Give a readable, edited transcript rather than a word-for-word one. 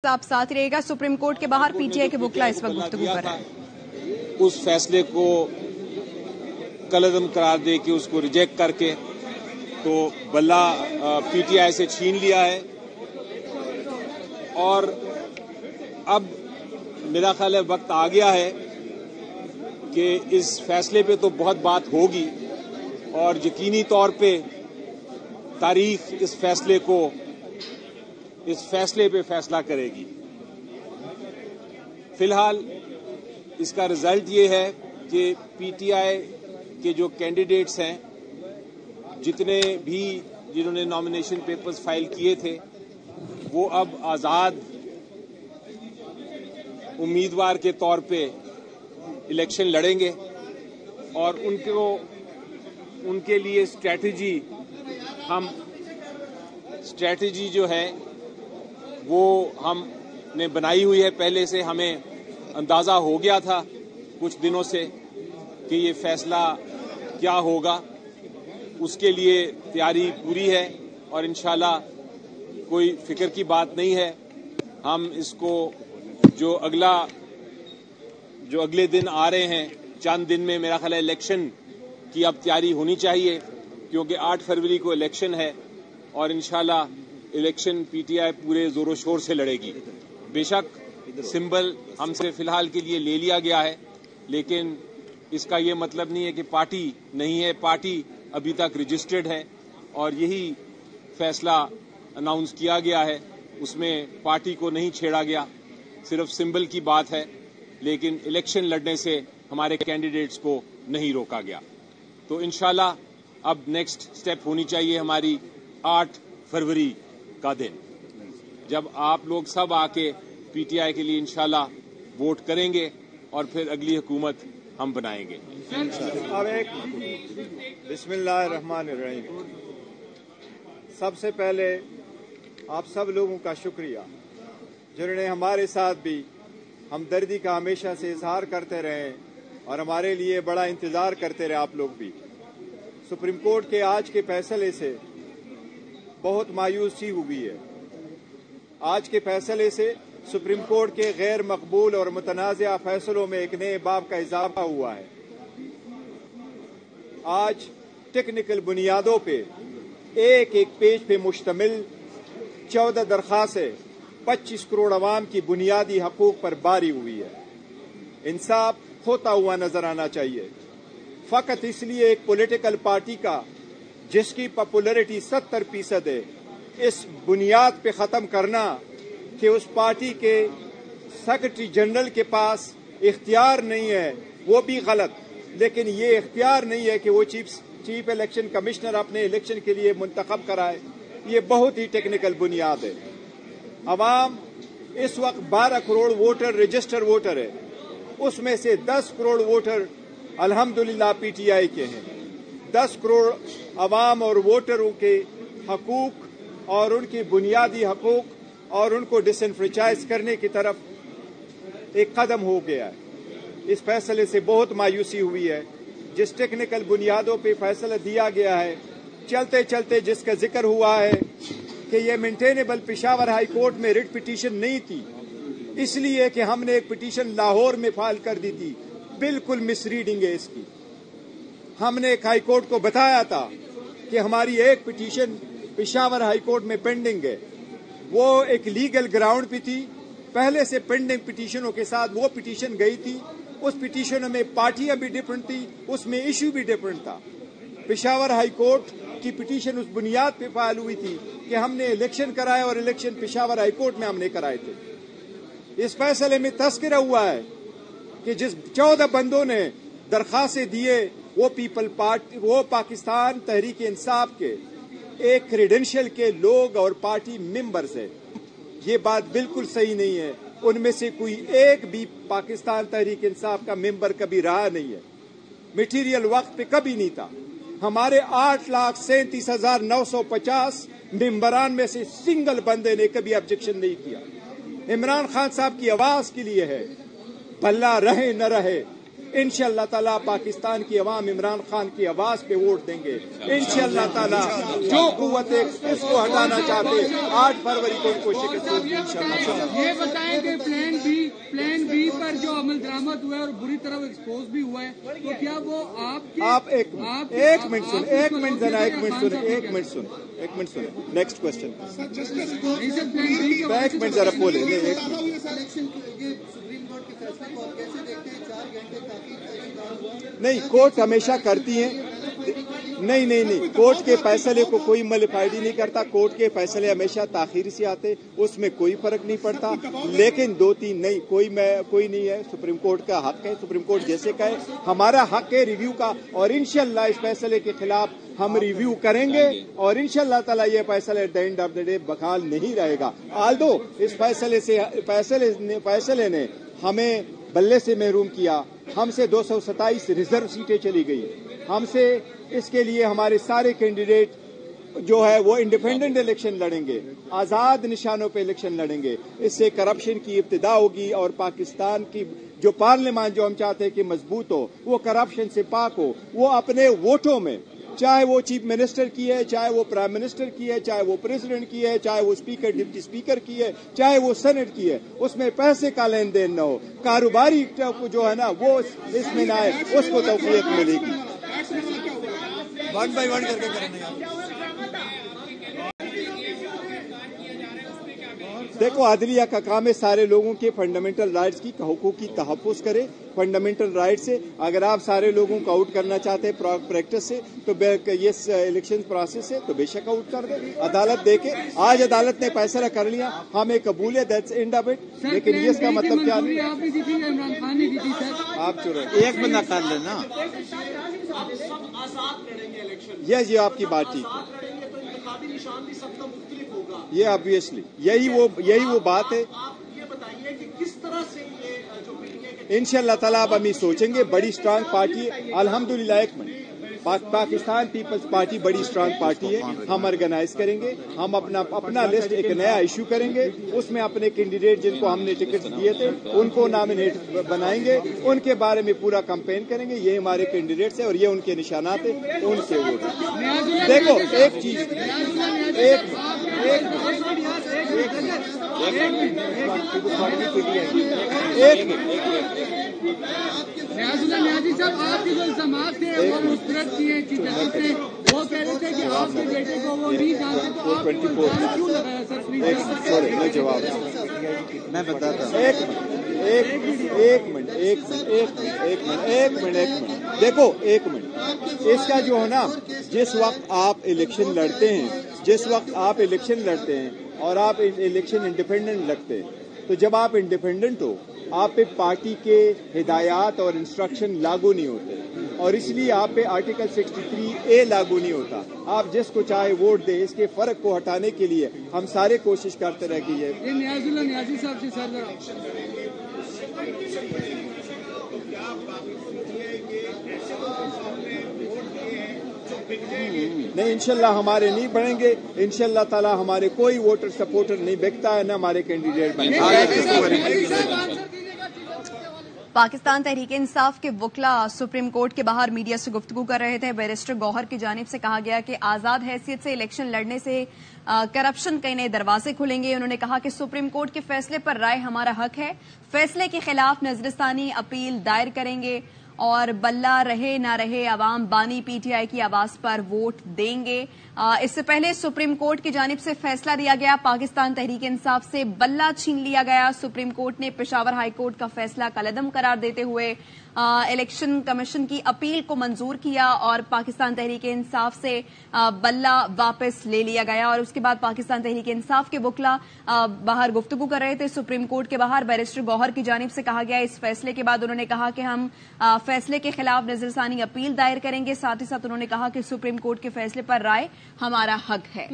آپ ساتھ رہے گا۔ سپریم کورٹ کے باہر پی ٹی آئی کے وکلا اس وقت گفتگو کر رہے ہیں۔ اس فیصلے کو کالعدم قرار دے کے اس کو ریجیکٹ کر کے تو بلہ پی ٹی آئی سے چھین لیا ہے، اور اب میرا خیال ہے وقت آ گیا ہے کہ اس فیصلے پہ تو بہت بات ہوگی، اور یقینی طور پہ تاریخ اس فیصلے پہ فیصلہ کرے گی۔ فی الحال اس کا رزلٹ یہ ہے کہ پی ٹی آئی کے جو کینڈیڈیٹس ہیں، جتنے بھی جنہوں نے نامینیشن پیپرز فائل کیے تھے، وہ اب آزاد امیدوار کے طور پہ الیکشن لڑیں گے، اور ان کے لیے اسٹریٹجی جو ہے وہ ہم نے بنائی ہوئی ہے۔ پہلے سے ہمیں اندازہ ہو گیا تھا کچھ دنوں سے کہ یہ فیصلہ کیا ہوگا، اس کے لیے تیاری پوری ہے، اور انشاءاللہ کوئی فکر کی بات نہیں ہے۔ ہم اس کو جو اگلے دن آ رہے ہیں، چند دن میں میرا خیال ہے الیکشن کی اب تیاری ہونی چاہیے، کیونکہ 8 فروری کو الیکشن ہے، اور انشاءاللہ الیکشن پی ٹی آئی پورے زور و شور سے لڑے گی۔ بے شک سمبل ہم سے فی الحال کے لیے لے لیا گیا ہے، لیکن اس کا یہ مطلب نہیں ہے کہ پارٹی نہیں ہے۔ پارٹی ابھی تک رجسٹرڈ ہے، اور یہی فیصلہ اناؤنس کیا گیا ہے، اس میں پارٹی کو نہیں چھیڑا گیا، صرف سمبل کی بات ہے، لیکن الیکشن لڑنے سے ہمارے کینڈیڈیٹس کو نہیں روکا گیا۔ تو انشاءاللہ اب نیکسٹ سٹیپ ہونی چاہیے ہماری 8 فروری کا دن، جب آپ لوگ سب آ کے پی ٹی آئی کے لیے انشاءاللہ ووٹ کریں گے، اور پھر اگلی حکومت ہم بنائیں گے۔ اب ایک بسم اللہ الرحمن الرحیم۔ سب سے پہلے آپ سب لوگوں کا شکریہ، جنہوں نے ہمارے ساتھ بھی ہمدردی کا ہمیشہ سے اظہار کرتے رہے، اور ہمارے لیے بڑا انتظار کرتے رہے آپ لوگ بھی۔ سپریم کورٹ کے آج کے فیصلے سے بہت مایوسی ہوئی ہے۔ آج کے فیصلے سے سپریم کورٹ کے غیر مقبول اور متنازع فیصلوں میں ایک نئے باب کا اضافہ ہوا ہے۔ آج ٹیکنیکل بنیادوں پہ ایک پیج پہ مشتمل 14 درخواستیں 25 کروڑ عوام کی بنیادی حقوق پر باری ہوئی ہے۔ انصاف ہوتا ہوا نظر آنا چاہیے۔ فقط اس لیے ایک پولیٹیکل پارٹی کا جس کی پاپولیرٹی 70% ہے، اس بنیاد پہ ختم کرنا کہ اس پارٹی کے سیکرٹری جنرل کے پاس اختیار نہیں ہے، وہ بھی غلط، لیکن یہ اختیار نہیں ہے کہ وہ چیف الیکشن کمشنر اپنے الیکشن کے لیے منتخب کرائے، یہ بہت ہی ٹیکنیکل بنیاد ہے۔ عوام اس وقت 12 کروڑ ووٹر رجسٹر ووٹر ہے، اس میں سے 10 کروڑ ووٹر الحمدللہ پی ٹی آئی کے ہیں۔ 10 کروڑ عوام اور ووٹروں کے حقوق اور ان کی بنیادی حقوق اور ان کو ڈسنفرنچائز کرنے کی طرف ایک قدم ہو گیا ہے۔ اس فیصلے سے بہت مایوسی ہوئی ہے۔ جس ٹیکنیکل بنیادوں پہ فیصلہ دیا گیا ہے، چلتے چلتے جس کا ذکر ہوا ہے کہ یہ مینٹینیبل پشاور ہائی کورٹ میں ریٹ پٹیشن نہیں تھی، اس لیے کہ ہم نے ایک پٹیشن لاہور میں فائل کر دی تھی، بالکل مس ریڈنگ ہے اس کی۔ ہم نے ایک ہائی کورٹ کو بتایا تھا کہ ہماری ایک پٹیشن پشاور ہائی کورٹ میں پینڈنگ ہے، وہ ایک لیگل گراؤنڈ پہ تھی، پہلے سے پینڈنگ پٹیشنوں کے ساتھ وہ پٹیشن گئی تھی، اس پٹیشن میں پارٹیاں بھی ڈفرنٹ تھی، اس میں ایشو بھی ڈفرنٹ تھا۔ پشاور ہائی کورٹ کی پٹیشن اس بنیاد پہ فائل ہوئی تھی کہ ہم نے الیکشن کرائے، اور الیکشن پشاور ہائی کورٹ میں ہم نے کرائے تھے۔ اس فیصلے میں تذکرہ ہوا ہے کہ جس 14 بندوں نے درخواستیں دیے وہ پاکستان تحریک انصاف کے ایک کریڈینشل کے لوگ اور پارٹی ممبرز ہیں۔ یہ بات بالکل صحیح نہیں ہے، ان میں سے کوئی ایک بھی پاکستان تحریک انصاف کا ممبر کبھی رہا نہیں ہے، میٹیریل وقت پہ کبھی نہیں تھا۔ ہمارے 8,37,950 ممبران میں سے سنگل بندے نے کبھی آبجیکشن نہیں کیا۔ عمران خان صاحب کی آواز کے لیے ہے، بھلا رہے نہ رہے، इंशाअल्लाह ताला पाकिस्तान की अवाम इमरान खान की आवाज पे वोट देंगे इंशाअल्लाह ताला। जो कुव्वत इसको हटाना चाहते 8 फरवरी को उनको शिकस्त होगी इंशाअल्लाह। ये बताएं कि प्लान बी पर जो अमल दरामद हुआ है और बुरी तरह एक्सपोज भी हुआ है, तो क्या वो आप एक मिनट सुन नेक्स्ट क्वेश्चन एक मिनट जरा बोले। नहीं, कोर्ट हमेशा करती है। नहीं, कोर्ट के फैसले को कोई मलिफाइडी नहीं करता। कोर्ट के फैसले हमेशा ताखीर से आते, उसमें कोई फर्क नहीं पड़ता। लेकिन 2-3 नहीं, कोई नहीं है। सुप्रीम कोर्ट का हक है, सुप्रीम कोर्ट जैसे कहे हमारा हक है रिव्यू का, और इंशाल्लाह इस फैसले के खिलाफ हम रिव्यू करेंगे और इंशाल्लाह ताला ये फैसला at the end of the day बहाल नहीं रहेगा। आल्दो इस फैसले ने हमें बल्ले से महरूम किया, हमसे 227 रिजर्व सीटें चली गई, हमसे इसके लिए हमारे सारे कैंडिडेट जो है वो इंडिपेंडेंट इलेक्शन लड़ेंगे, आजाद निशानों पे इलेक्शन लड़ेंगे। इससे करप्शन की इब्तिदा होगी और पाकिस्तान की जो पार्लियामान जो हम चाहते हैं कि मजबूत हो, वो करप्शन से पाक हो, वो अपने वोटों में, चाहे वो चीफ मिनिस्टर की है, चाहे वो प्राइम मिनिस्टर की है, चाहे वो प्रेसिडेंट की है, चाहे वो स्पीकर डिप्टी स्पीकर की है, चाहे वो सेनेट की है, उसमें पैसे का लेन देन न हो, कारोबारी जो है ना वो इसमें ना आए, उसको तौफीक मिलेगी। 1 by 1 करके करेंगे। देखो, अदलिया का काम है सारे लोगों के फंडामेंटल राइट्स की हुकूक की तहफ़्फ़ुज़ करे। फंडामेंटल राइट से अगर आप सारे लोगों को आउट करना चाहते हैं प्रैक्टिस से, तो ये इलेक्शन प्रोसेस से, तो बेशक आउट कर दे। अदालत देके आज अदालत ने फैसला कर लिया, हमें कबूल है, दैट्स एंड ऑफ इट। लेकिन ये इसका मतलब क्या नहीं, आप चुरे एक बंदा कर लेना। ये आपकी बात ठीक है, ये ऑब्वियसली यही वो बात है। इंशाअल्लाह ताला अब हम ही सोचेंगे। बड़ी स्ट्रांग पार्टी है अल्हम्दुलिल्लाह। एक मिनट, पाकिस्तान पीपल्स पार्टी बड़ी स्ट्रांग पार्टी है। हम ऑर्गेनाइज करेंगे, हम अपना लिस्ट एक नया इशू करेंगे, उसमें अपने कैंडिडेट जिनको हमने टिकट दिए थे उनको नॉमिनेट बनाएंगे, उनके बारे में पूरा कैंपेन करेंगे। ये हमारे कैंडिडेट्स हैं और ये उनके निशानात हैं, उनसे वोट। देखो एक चीज, न्याजी साहब, आपके जो इल्जामात थे वो मुस्तरद किए चीफ जस्टिस ने, वो कह रहे थे कि आपके बेटे को वो नहीं जानते, तो आप क्यों लगाया सर? मैं जवाब मैं बताता हूँ। एक मिनट देखो, एक मिनट, इसका जो है ना, जिस वक्त आप इलेक्शन लड़ते हैं और आप इलेक्शन इंडिपेंडेंट लड़ते हैं, तो जब आप इंडिपेंडेंट हो आप पे पार्टी के हिदायत और इंस्ट्रक्शन लागू नहीं होते, और इसलिए आप पे आर्टिकल 63A लागू नहीं होता। आप जिसको चाहे वोट दे, इसके फर्क को हटाने के लिए हम सारे कोशिश करते रह गई है। न्याजी साहब से सर नहीं, इंशाल्लाह हमारे नहीं बढ़ेंगे। इंशाल्लाह ताला हमारे कोई वोटर सपोर्टर नहीं बिकता है, न हमारे कैंडिडेट बने। पाकिस्तान तहरीक इंसाफ के वकला सुप्रीम कोर्ट के बाहर मीडिया से गुफ्तगू कर रहे थे। बैरिस्टर गौहर की जानिब से कहा गया कि आजाद हैसियत से इलेक्शन लड़ने से करप्शन के नए दरवाजे खुलेंगे। उन्होंने कहा कि सुप्रीम कोर्ट के फैसले पर राय हमारा हक है, फैसले के खिलाफ नजरसानी अपील दायर करेंगे और बल्ला रहे ना रहे अवाम बानी पीटीआई की आवाज पर वोट देंगे। इससे पहले सुप्रीम कोर्ट की जानिब से फैसला दिया गया, पाकिस्तान तहरीक इंसाफ से बल्ला छीन लिया गया। सुप्रीम कोर्ट ने पेशावर हाई कोर्ट का फैसला कलअदम करार देते हुए इलेक्शन कमीशन की अपील को मंजूर किया और पाकिस्तान तहरीक इंसाफ से बल्ला वापस ले लिया गया। और उसके बाद पाकिस्तान तहरीक इंसाफ के वकला बाहर गुफ्तगू कर रहे थे सुप्रीम कोर्ट के बाहर। बैरिस्टर गौहर की जानिब से कहा गया, इस फैसले के बाद उन्होंने कहा कि हम फैसले के खिलाफ नजरसानी अपील दायर करेंगे। साथ ही साथ उन्होंने कहा कि सुप्रीम कोर्ट के फैसले पर राय हमारा हक है।